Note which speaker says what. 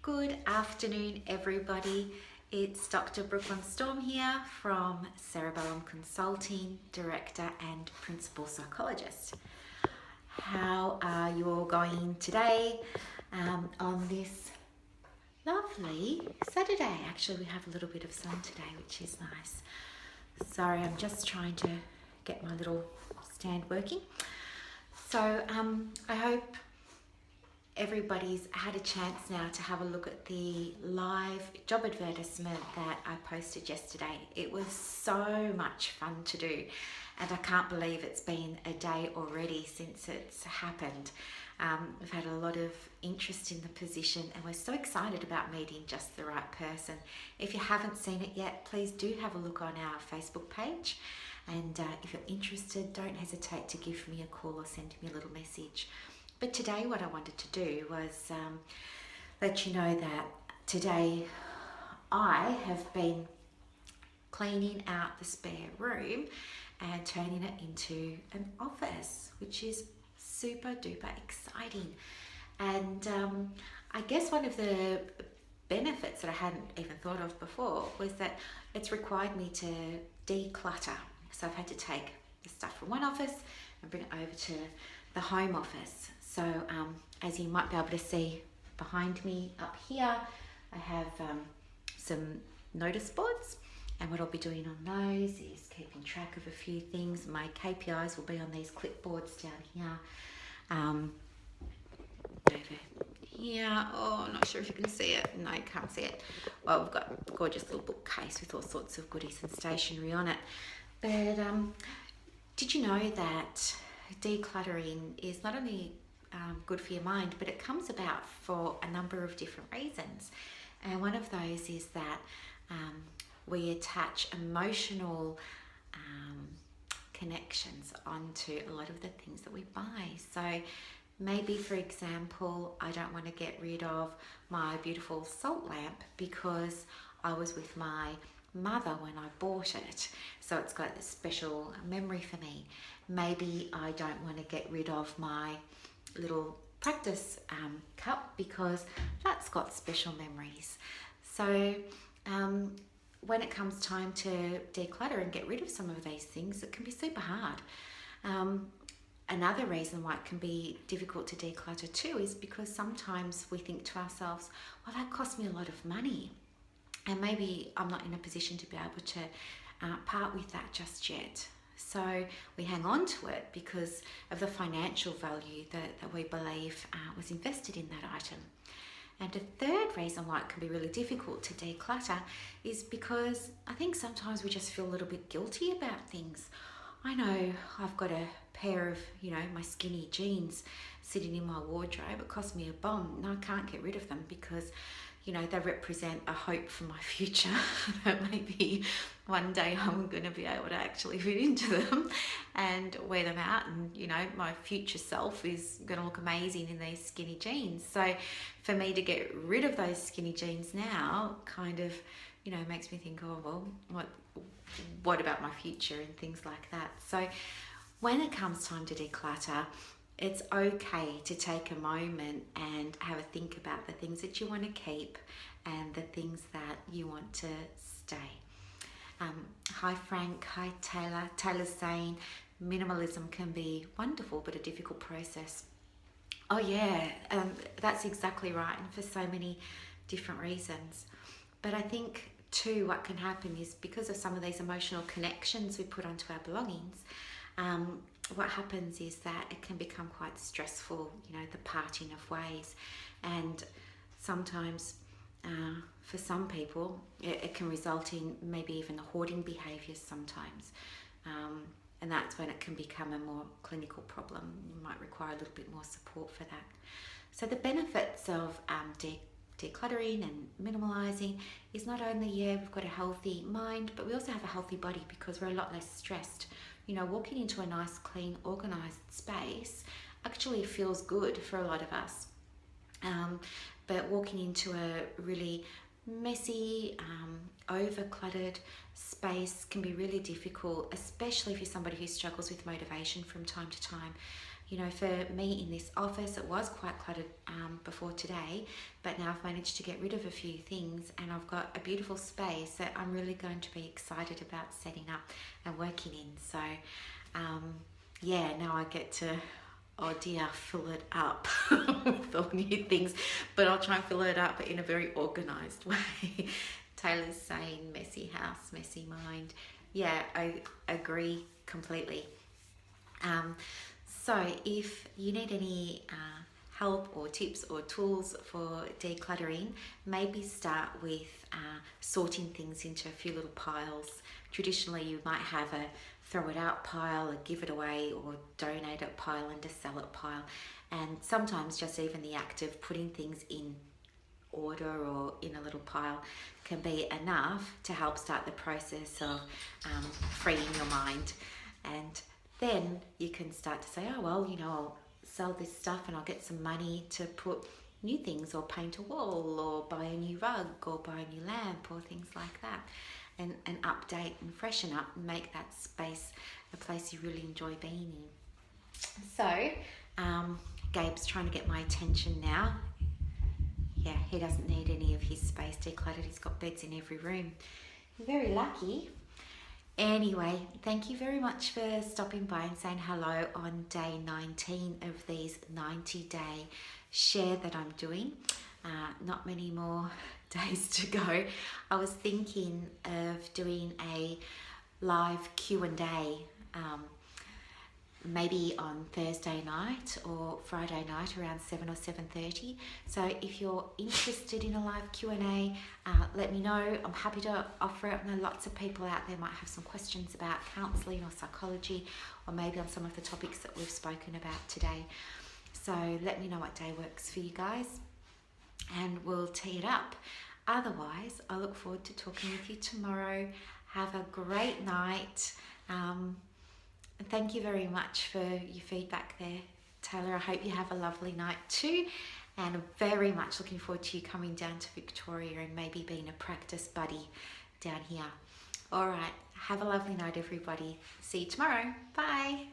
Speaker 1: Good afternoon, everybody. It's Dr. Brooklyn Storm here from Cerebellum Consulting, Director and Principal Psychologist. How are you all going today on this lovely Saturday? Actually, we have a little bit of sun today, which is nice. Sorry, I'm just trying to get my little stand working. So I hope everybody's had a chance now to have a look at the live job advertisement that I posted yesterday. It was so much fun to do, and I can't believe it's been a day already since it's happened. We've had a lot of interest in the position, and we're so excited about meeting just the right person. If you haven't seen it yet, please do have a look on our Facebook page, and if you're interested, don't hesitate to give me a call or send me a little message. But today what I wanted to do was let you know that today I have been cleaning out the spare room and turning it into an office, which is super duper exciting. And I guess one of the benefits that I hadn't even thought of before was that it's required me to declutter. So I've had to take the stuff from one office and bring it over to the home office. So as you might be able to see behind me up here, I have some notice boards, and what I'll be doing on those is keeping track of a few things. My KPIs will be on these clipboards down here. Over here, oh, I'm not sure if you can see it. No, you can't see it. Well, we've got a gorgeous little bookcase with all sorts of goodies and stationery on it. But did you know that decluttering is not only good for your mind, but it comes about for a number of different reasons. And one of those is that we attach emotional connections onto a lot of the things that we buy. So maybe, for example, I don't want to get rid of my beautiful salt lamp because I was with my mother when I bought it, so it's got a special memory for me. Maybe I don't want to get rid of my little practice cup because that's got special memories. So when it comes time to declutter and get rid of some of these things, it can be super hard. Another reason why it can be difficult to declutter too is because sometimes we think to ourselves, well, that cost me a lot of money, and maybe I'm not in a position to be able to part with that just yet. So we hang on to it because of the financial value that we believe was invested in that item. And a third reason why it can be really difficult to declutter is because I think sometimes we just feel a little bit guilty about things. I know I've got a pair of, my skinny jeans sitting in my wardrobe. It cost me a bomb. No, I can't get rid of them because they represent a hope for my future that maybe one day I'm going to be able to actually fit into them and wear them out, and my future self is going to look amazing in these skinny jeans. So for me to get rid of those skinny jeans now kind of makes me think, oh well, what about my future and things like that. So when it comes time to declutter, it's okay to take a moment and have a think about the things that you want to keep and the things that you want to stay. Hi Frank, hi Taylor. Taylor's saying minimalism can be wonderful but a difficult process. Oh yeah, that's exactly right, and for so many different reasons. But I think too what can happen is because of some of these emotional connections we put onto our belongings, what happens is that it can become quite stressful, the parting of ways. And sometimes for some people it can result in maybe even hoarding behaviours sometimes, and that's when it can become a more clinical problem. You might require a little bit more support for that. So the benefits of decluttering and minimalising is not only, we've got a healthy mind, but we also have a healthy body because we're a lot less stressed. Walking into a nice, clean, organised space actually feels good for a lot of us. But walking into a really messy, over-cluttered space can be really difficult, especially if you're somebody who struggles with motivation from time to time. You know, for me in this office, it was quite cluttered before today, but now I've managed to get rid of a few things and I've got a beautiful space that I'm really going to be excited about setting up and working in. So yeah, now I get to, oh dear, fill it up with all new things, but I'll try and fill it up in a very organised way. Taylor's saying messy house, messy mind. Yeah, I agree completely. So if you need any help or tips or tools for decluttering, maybe start with sorting things into a few little piles. Traditionally, you might have a throw it out pile, a give it away or donate it pile and a sell it pile. And sometimes just even the act of putting things in order or in a little pile can be enough to help start the process of freeing your mind. And then you can start to say, oh well, you know, I'll sell this stuff and I'll get some money to put new things or paint a wall or buy a new rug or buy a new lamp or things like that, and update and freshen up and make that space a place you really enjoy being in. So Gabe's trying to get my attention now. Yeah, he doesn't need any of his space decluttered. He's got beds in every room. Very lucky. Anyway, thank you very much for stopping by and saying hello on day 19 of these 90-day share that I'm doing. Not many more days to go. I was thinking of doing a live Q&A maybe on Thursday night or Friday night around 7 or 7:30. So if you're interested in a live Q&A, let me know. I'm happy to offer it. I know lots of people out there might have some questions about counselling or psychology, or maybe on some of the topics that we've spoken about today. So let me know what day works for you guys and we'll tee it up. Otherwise, I look forward to talking with you tomorrow. Have a great night. Thank you very much for your feedback there, Taylor. I hope you have a lovely night too, and I'm very much looking forward to you coming down to Victoria and maybe being a practice buddy down here. All right, have a lovely night, everybody. See you tomorrow. Bye.